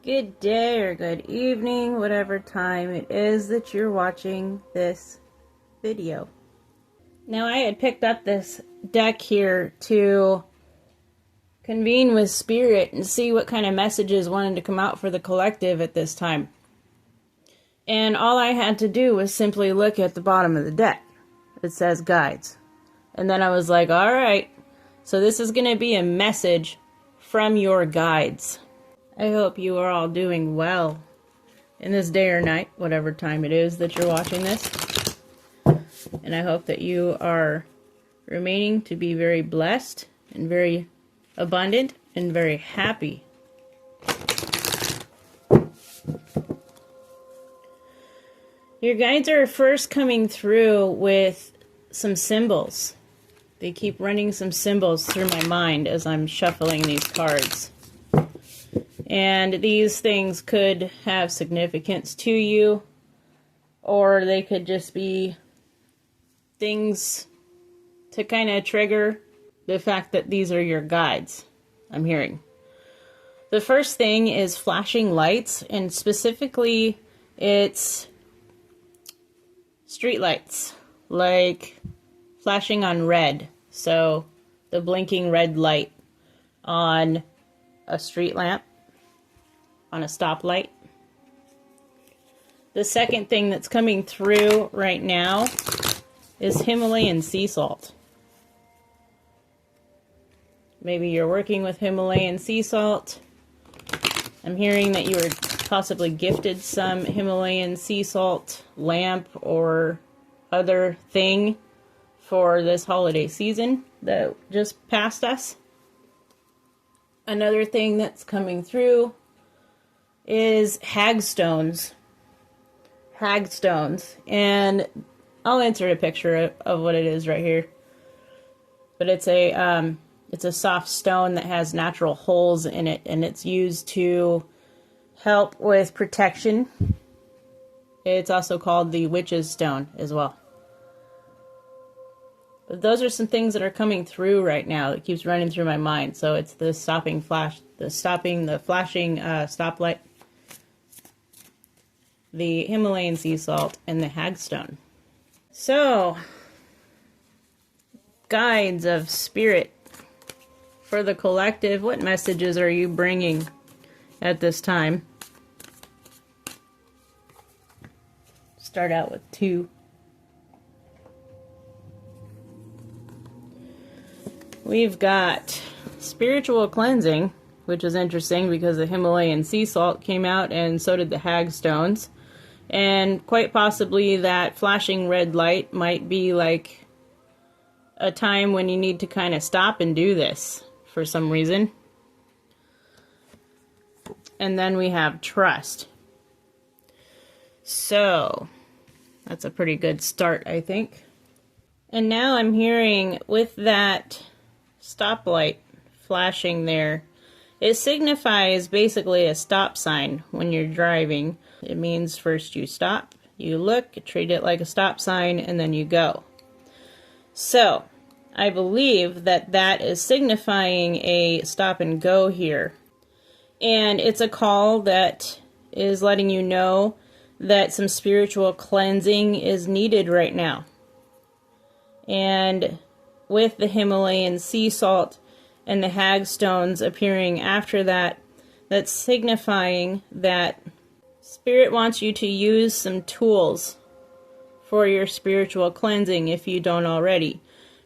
Good day or good evening, whatever time it is that you're watching this video. Now, I had picked up this deck here to convene with Spirit and see what kind of messages wanted to come out for the collective at this time. And all I had to do was simply look at the bottom of the deck. It says guides. And then I was like, alright, so this is going to be a message from your guides. I hope you are all doing well in this day or night, whatever time it is that you're watching this. And I hope that you are remaining to be very blessed and very abundant and very happy. Your guides are first coming through with some symbols. They keep running some symbols through my mind as I'm shuffling these cards. And these things could have significance to you, or they could just be things to kind of trigger the fact that these are your guides, I'm hearing. The first thing is flashing lights, and specifically it's street lights, like flashing on red. So the blinking red light on a street lamp, on a stoplight. The second thing that's coming through right now is Himalayan sea salt. Maybe you're working with Himalayan sea salt. I'm hearing that you were possibly gifted some Himalayan sea salt lamp or other thing for this holiday season that just passed us. Another thing that's coming through is hagstones. Hagstones. And I'll insert a picture of what it is right here. But it's a soft stone that has natural holes in it, and it's used to help with protection. It's also called the witch's stone as well. But those are some things that are coming through right now that keeps running through my mind. So it's the flashing stoplight, the Himalayan sea salt, and the hagstone. So, guides of Spirit for the collective, what messages are you bringing at this time? Start out with 2. We've got spiritual cleansing, which is interesting because the Himalayan sea salt came out and so did the hagstones. And quite possibly that flashing red light might be like a time when you need to kind of stop and do this for some reason. And then we have trust. So, that's a pretty good start, I think. And now I'm hearing with that stoplight flashing there, it signifies basically a stop sign when you're driving. It means first you stop, you look, treat it like a stop sign, and then you go. So, I believe that that is signifying a stop and go here. And it's a call that is letting you know that some spiritual cleansing is needed right now. And with the Himalayan sea salt and the hagstones appearing after that, that's signifying that Spirit wants you to use some tools for your spiritual cleansing if you don't already.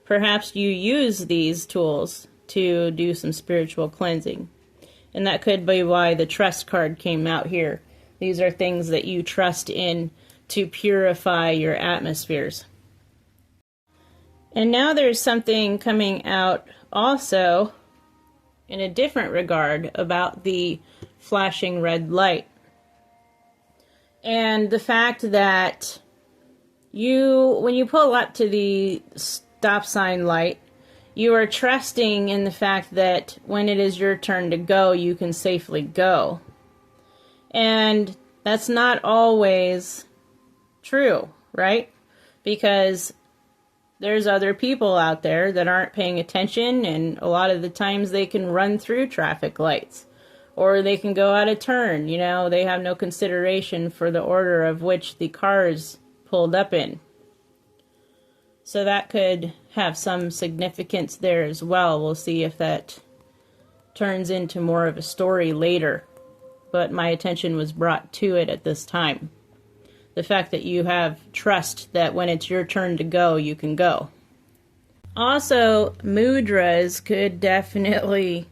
Perhaps you use these tools to do some spiritual cleansing. And that could be why the trust card came out here. These are things that you trust in to purify your atmospheres. And now there's something coming out also in a different regard about the flashing red light. And the fact that when you pull up to the stop sign light, you are trusting in the fact that when it is your turn to go, you can safely go. And that's not always true, right? Because there's other people out there that aren't paying attention, and a lot of the times they can run through traffic lights. Or they can go out of turn, you know, they have no consideration for the order of which the cars pulled up in. So that could have some significance there as well. We'll see if that turns into more of a story later. But my attention was brought to it at this time. The fact that you have trust that when it's your turn to go, you can go. Also, mudras could definitely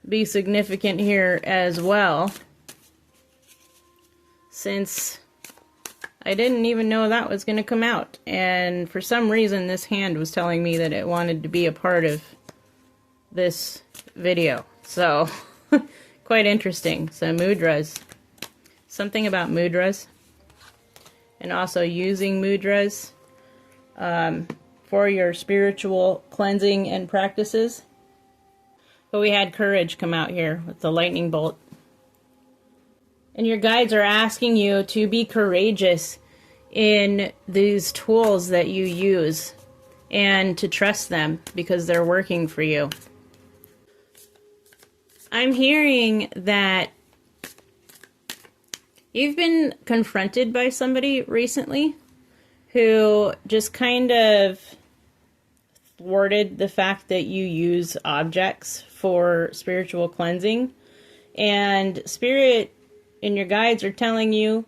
be significant here as well, since I didn't even know that was going to come out, and for some reason this hand was telling me that it wanted to be a part of this video, so quite interesting. So mudras, something about mudras, and also using mudras for your spiritual cleansing and practices. But we had courage come out here with the lightning bolt. And your guides are asking you to be courageous in these tools that you use and to trust them because they're working for you. I'm hearing that you've been confronted by somebody recently who just kind of thwarted the fact that you use objects for spiritual cleansing, and Spirit and your guides are telling you,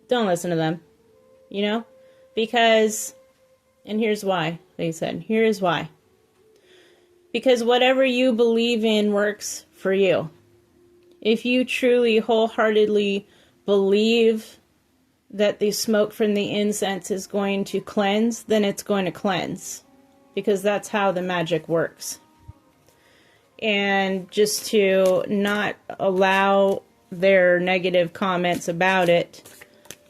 don't listen to them, you know, because, and here's why, they said, here's why. Because whatever you believe in works for you. If you truly wholeheartedly believe that the smoke from the incense is going to cleanse, then it's going to cleanse. Because that's how the magic works. And just to not allow their negative comments about it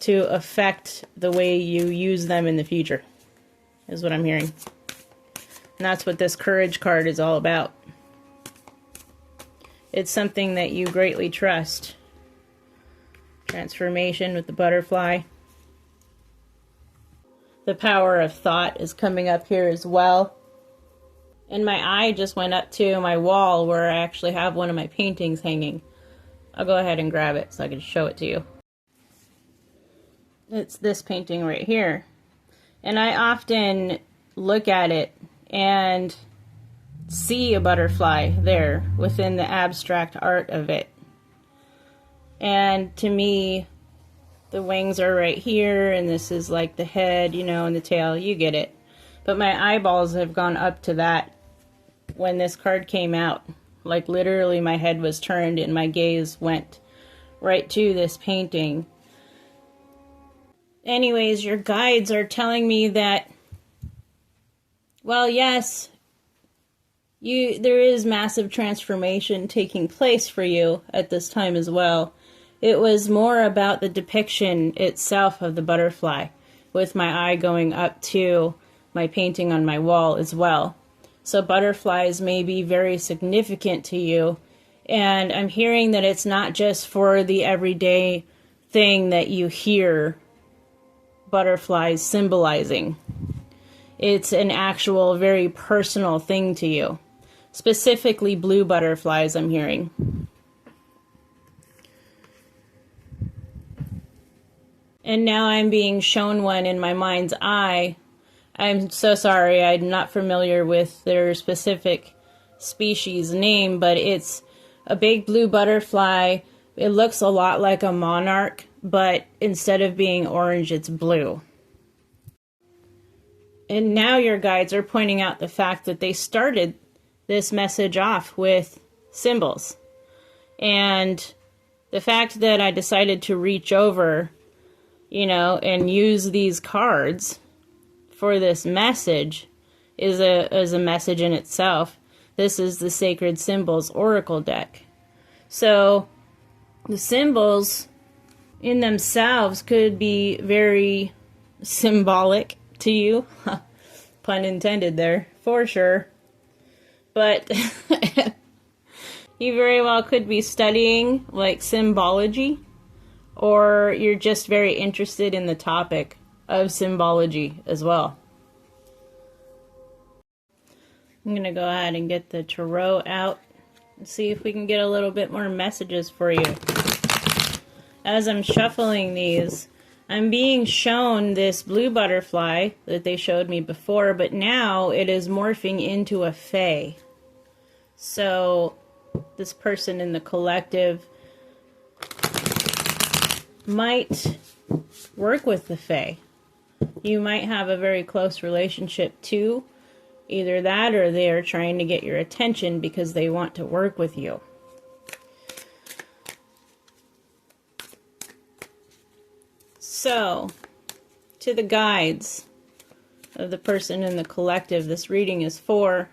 to affect the way you use them in the future, is what I'm hearing. And that's what this courage card is all about. It's something that you greatly trust. Transformation with the butterfly. The power of thought is coming up here as well. And my eye just went up to my wall where I actually have one of my paintings hanging. I'll go ahead and grab it so I can show it to you. It's this painting right here. And I often look at it and see a butterfly there within the abstract art of it. And to me, the wings are right here, and this is like the head, you know, and the tail, you get it. But my eyeballs have gone up to that when this card came out. Like literally my head was turned and my gaze went right to this painting. Anyways, your guides are telling me that, well, yes, there is massive transformation taking place for you at this time as well. It was more about the depiction itself of the butterfly, with my eye going up to my painting on my wall as well. So butterflies may be very significant to you, and I'm hearing that it's not just for the everyday thing that you hear butterflies symbolizing. It's an actual very personal thing to you. Specifically blue butterflies, I'm hearing. And now I'm being shown one in my mind's eye. I'm so sorry, I'm not familiar with their specific species name, but it's a big blue butterfly. It looks a lot like a monarch, but instead of being orange, it's blue. And now your guides are pointing out the fact that they started this message off with symbols. And the fact that I decided to reach over, you know, and use these cards for this message is a message in itself. This is the Sacred Symbols Oracle deck. So the symbols in themselves could be very symbolic to you. Pun intended there, for sure. But you very well could be studying like symbology, or you're just very interested in the topic of symbology as well. I'm going to go ahead and get the tarot out Let's see if we can get a little bit more messages for you. As I'm shuffling these, I'm being shown this blue butterfly that they showed me before, but now it is morphing into a fae. So this person in the collective might work with the fae. You might have a very close relationship too. Either that or they are trying to get your attention because they want to work with you. So, to the guides of the person in the collective this reading is for,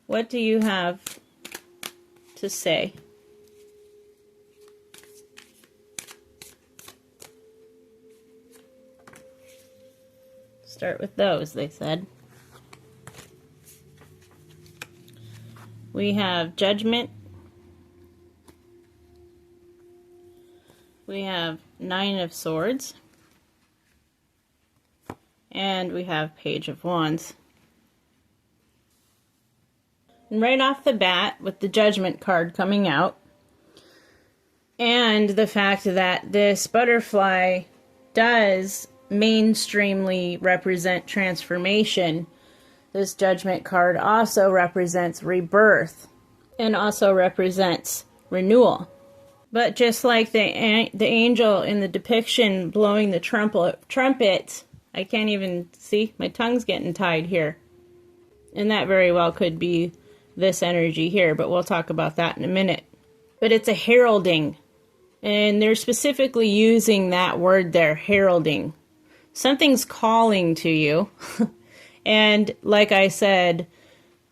what do you have to say? Start with those, they said. We have Judgment. We have Nine of Swords. And we have Page of Wands. And right off the bat, with the Judgment card coming out, and the fact that this butterfly does mainstreamly represent transformation, this Judgment card also represents rebirth and also represents renewal. But just like the angel in the depiction blowing the trumpet, I can't even see, my tongue's getting tied here. And that very well could be this energy here, but we'll talk about that in a minute. But it's a heralding, and they're specifically using that word there, heralding. Something's calling to you. And like I said,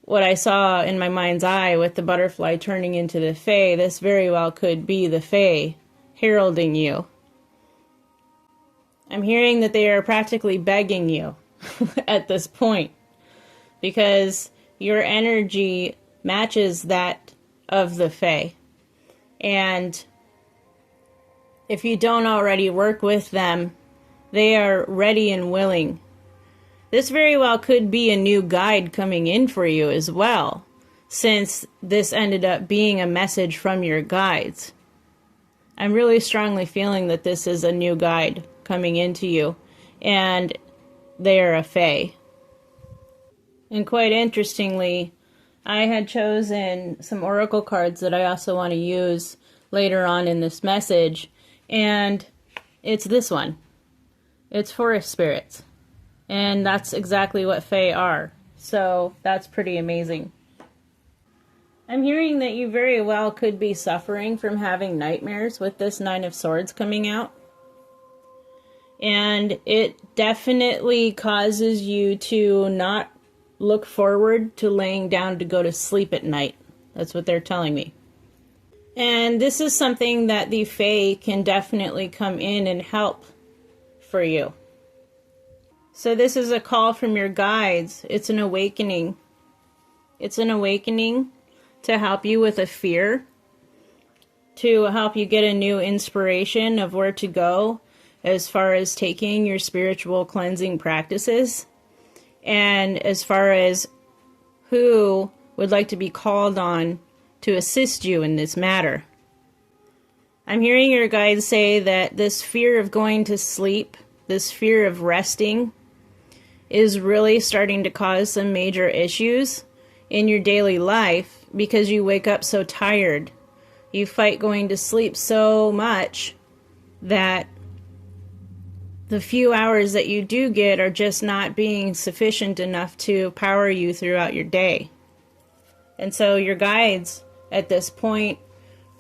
what I saw in my mind's eye with the butterfly turning into the fae, this very well could be the fae heralding you. I'm hearing that they are practically begging you at this point, because your energy matches that of the fae. And if you don't already work with them, they are ready and willing. This very well could be a new guide coming in for you as well, since this ended up being a message from your guides. I'm really strongly feeling that this is a new guide coming into you, and they are a fae. And quite interestingly, I had chosen some oracle cards that I also want to use later on in this message, and it's this one. It's forest spirits. And that's exactly what fae are. So that's pretty amazing. I'm hearing that you very well could be suffering from having nightmares with this Nine of Swords coming out. And it definitely causes you to not look forward to laying down to go to sleep at night. That's what they're telling me. And this is something that the fae can definitely come in and help for you. So this is a call from your guides. It's an awakening. It's an awakening to help you with a fear, to help you get a new inspiration of where to go as far as taking your spiritual cleansing practices, and as far as who would like to be called on to assist you in this matter. I'm hearing your guides say that this fear of going to sleep, this fear of resting, is really starting to cause some major issues in your daily life because you wake up so tired. You fight going to sleep so much that the few hours that you do get are just not being sufficient enough to power you throughout your day. And so your guides at this point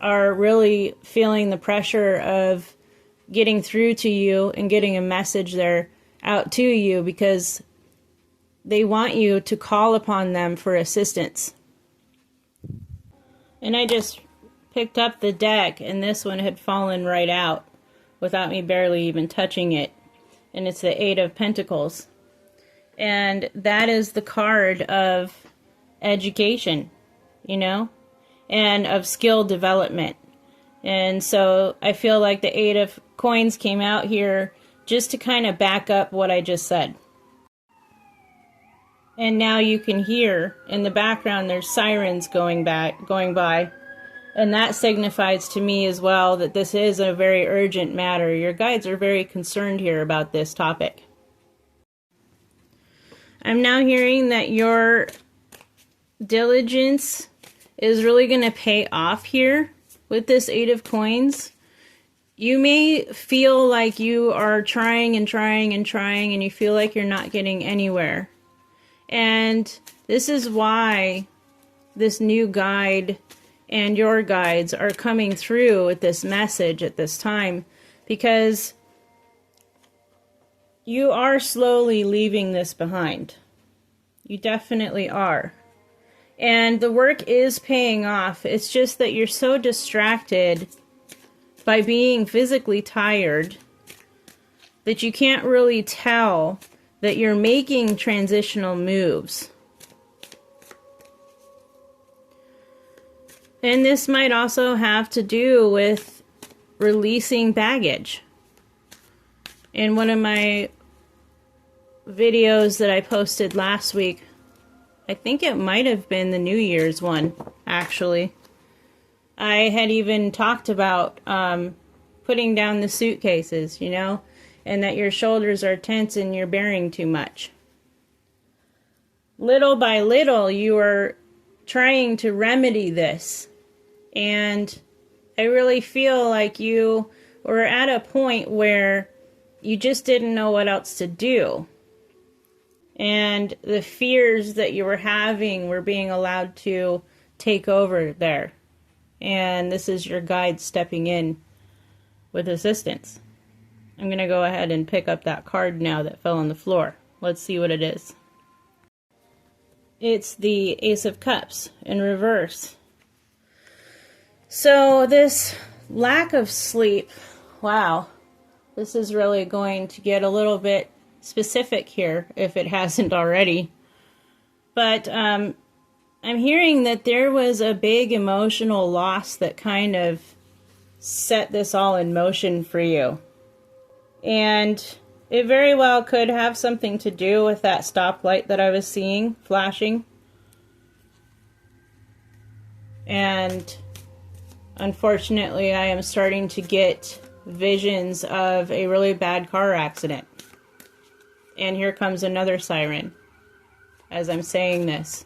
are really feeling the pressure of getting through to you and getting a message there out to you, because they want you to call upon them for assistance. And I just picked up the deck, and this one had fallen right out without me barely even touching it. And it's the Eight of Pentacles. And that is the card of education, you know, and of skill development. And so I feel like the Eight of Coins came out here just to kind of back up what I just said. And now you can hear in the background there's sirens going by. And that signifies to me as well that this is a very urgent matter. Your guides are very concerned here about this topic. I'm now hearing that your diligence is really going to pay off here with this Eight of Coins. You may feel like you are trying and trying and trying, and you feel like you're not getting anywhere. And this is why this new guide and your guides are coming through with this message at this time, because you are slowly leaving this behind. You definitely are. And the work is paying off. It's just that you're so distracted by being physically tired that you can't really tell that you're making transitional moves. And this might also have to do with releasing baggage. In one of my videos that I posted last week, I think it might have been the New Year's one, actually, I had even talked about putting down the suitcases, you know, and that your shoulders are tense and you're bearing too much. Little by little, you are trying to remedy this. And I really feel like you were at a point where you just didn't know what else to do. And the fears that you were having were being allowed to take over there. And this is your guide stepping in with assistance. I'm going to go ahead and pick up that card now that fell on the floor. Let's see what it is. It's the Ace of Cups in reverse. So this lack of sleep, wow, this is really going to get a little bit specific here if it hasn't already. But I'm hearing that there was a big emotional loss that kind of set this all in motion for you. And it very well could have something to do with that stoplight that I was seeing flashing. And unfortunately, I am starting to get visions of a really bad car accident. And here comes another siren as I'm saying this.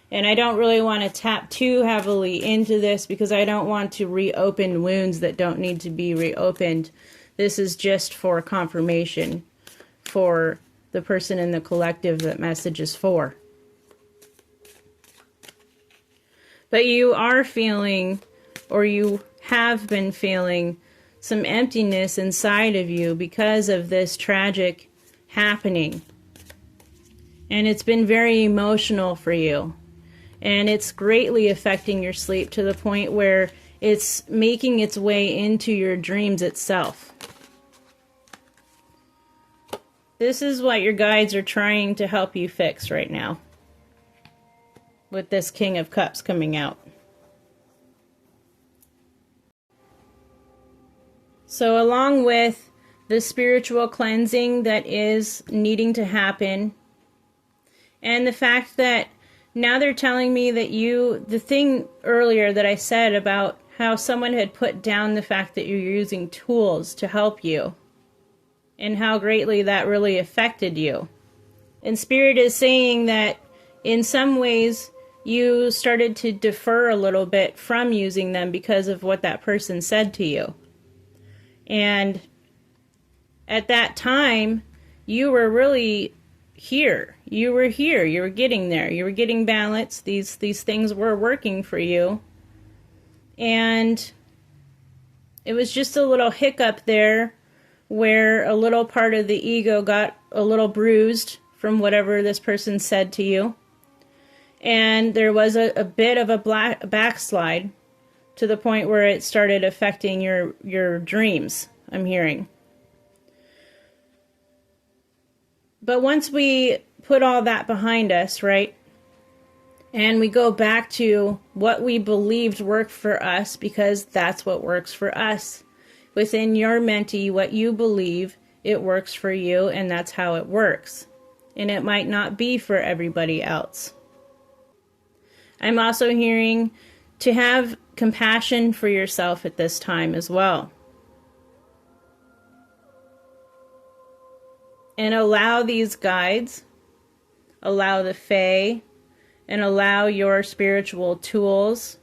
And I don't really want to tap too heavily into this because I don't want to reopen wounds that don't need to be reopened. This is just for confirmation for the person in the collective that message is for. But you are feeling, or you have been feeling, some emptiness inside of you because of this tragic happening. And it's been very emotional for you. And it's greatly affecting your sleep to the point where it's making its way into your dreams itself. This is what your guides are trying to help you fix right now, with this King of Cups coming out. So along with the spiritual cleansing that is needing to happen, and the fact that now they're telling me that the thing earlier that I said about how someone had put down the fact that you're using tools to help you, and how greatly that really affected you. And Spirit is saying that in some ways you started to defer a little bit from using them because of what that person said to you. And at that time, you were really here. You were here. You were getting there. You were getting balance. These things were working for you. And it was just a little hiccup there where a little part of the ego got a little bruised from whatever this person said to you. And there was a bit of a backslide to the point where it started affecting your dreams, I'm hearing. But once we put all that behind us, right, and we go back to what we believed worked for us, because that's what works for us. Within your mentee, what you believe, it works for you, and that's how it works. and it might not be for everybody else. I'm also hearing to have compassion for yourself at this time as well. And allow these guides, allow the Fae, and allow your spiritual tools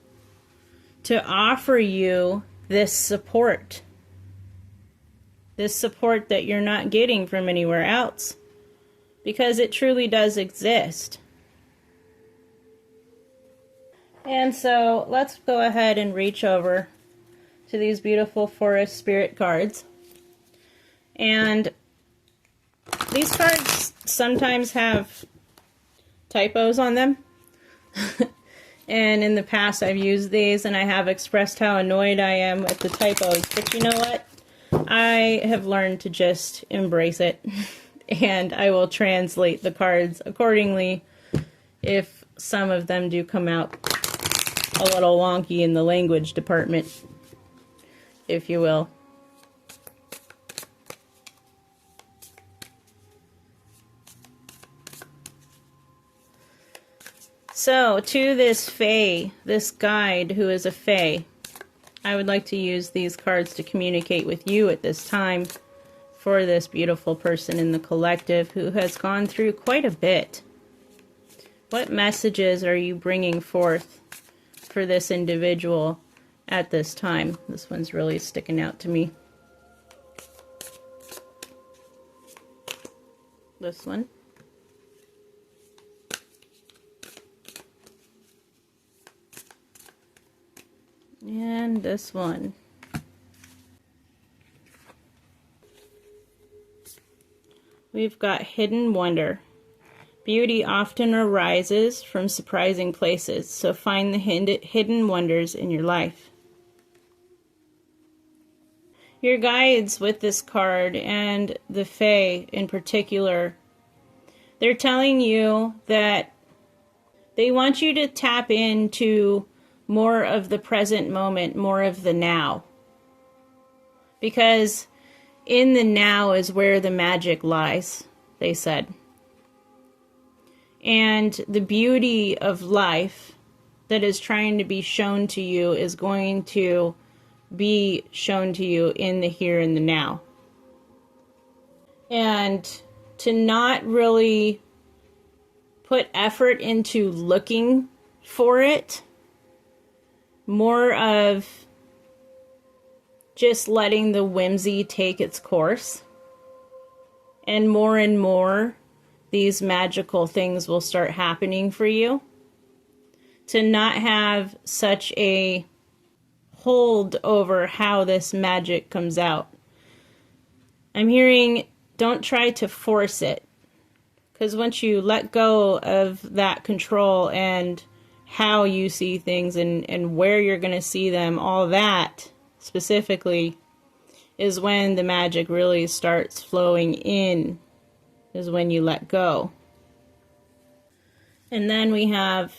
to offer you this support. This support that you're not getting from anywhere else. Because it truly does exist. And so let's go ahead and reach over to these beautiful forest spirit cards. And these cards sometimes have typos on them. And in the past I've used these and I have expressed how annoyed I am with the typos. But you know what? I have learned to just embrace it. And I will translate the cards accordingly if some of them do come out a little wonky in the language department, if you will. So, to this Fae, this guide who is a Fae, I would like to use these cards to communicate with you at this time for this beautiful person in the collective who has gone through quite a bit. What messages are you bringing forth for this individual at this time? This one's really sticking out to me. This one. And this one. We've got hidden wonder. Beauty often arises from surprising places, so find the hidden wonders in your life. Your guides with this card, and the Fae in particular, they're telling you that they want you to tap into more of the present moment, more of the now. Because in the now is where the magic lies, they said. And the beauty of life that is trying to be shown to you is going to be shown to you in the here and the now. And to not really put effort into looking for it, more of just letting the whimsy take its course. And more these magical things will start happening for you. To not have such a hold over how this magic comes out. I'm hearing, don't try to force it. Because once you let go of that control and how you see things and where you're going to see them, all that specifically is when the magic really starts flowing in, is when you let go. And then we have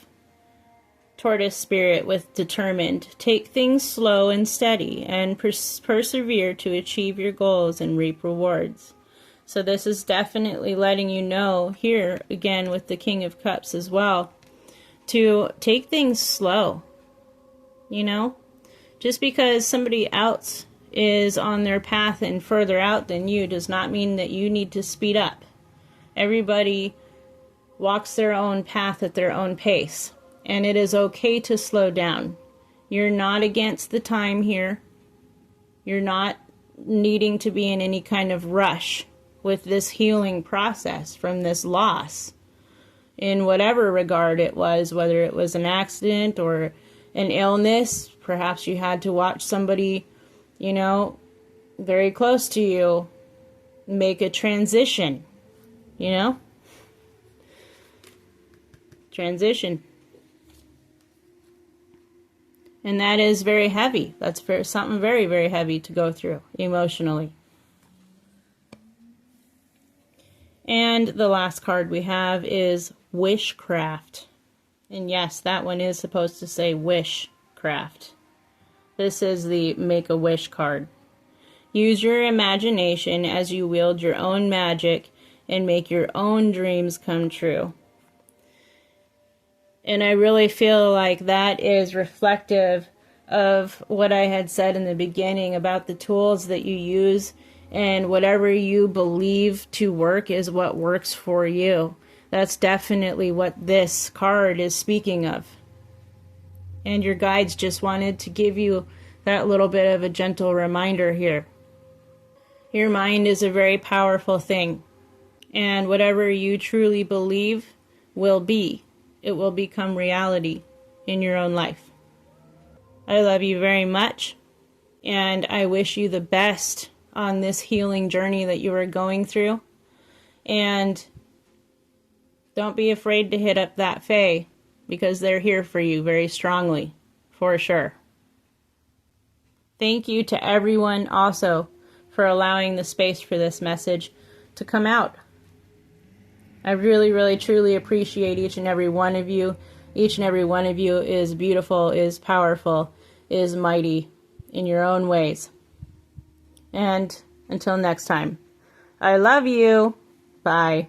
Tortoise Spirit with determined. Take things slow and steady and persevere to achieve your goals and reap rewards. So this is definitely letting you know here, again with the King of Cups as well, to take things slow. You know, just because somebody else is on their path and further out than you does not mean that you need to speed up. Everybody walks their own path at their own pace, and it is okay to slow down. You're not against the time here. You're not needing to be in any kind of rush with this healing process from this loss. In whatever regard it was, whether it was an accident or an illness, perhaps you had to watch somebody, you know, very close to you make a transition, you know? Transition. And that is very heavy. That's something very, very heavy to go through emotionally. And the last card we have is Wishcraft. And yes, that one is supposed to say Wishcraft. This is the Make-A-Wish card. Use your imagination as you wield your own magic and make your own dreams come true. And I really feel like that is reflective of what I had said in the beginning about the tools that you use, and whatever you believe to work is what works for you. That's definitely what this card is speaking of. And your guides just wanted to give you that little bit of a gentle reminder here. Your mind is a very powerful thing, and whatever you truly believe will be. It will become reality in your own life. I love you very much, and I wish you the best on this healing journey that you are going through. And don't be afraid to hit up that Fae, because they're here for you very strongly, for sure. Thank you to everyone also for allowing the space for this message to come out. I really, really, truly appreciate each and every one of you. Each and every one of you is beautiful, is powerful, is mighty in your own ways. And until next time, I love you. Bye.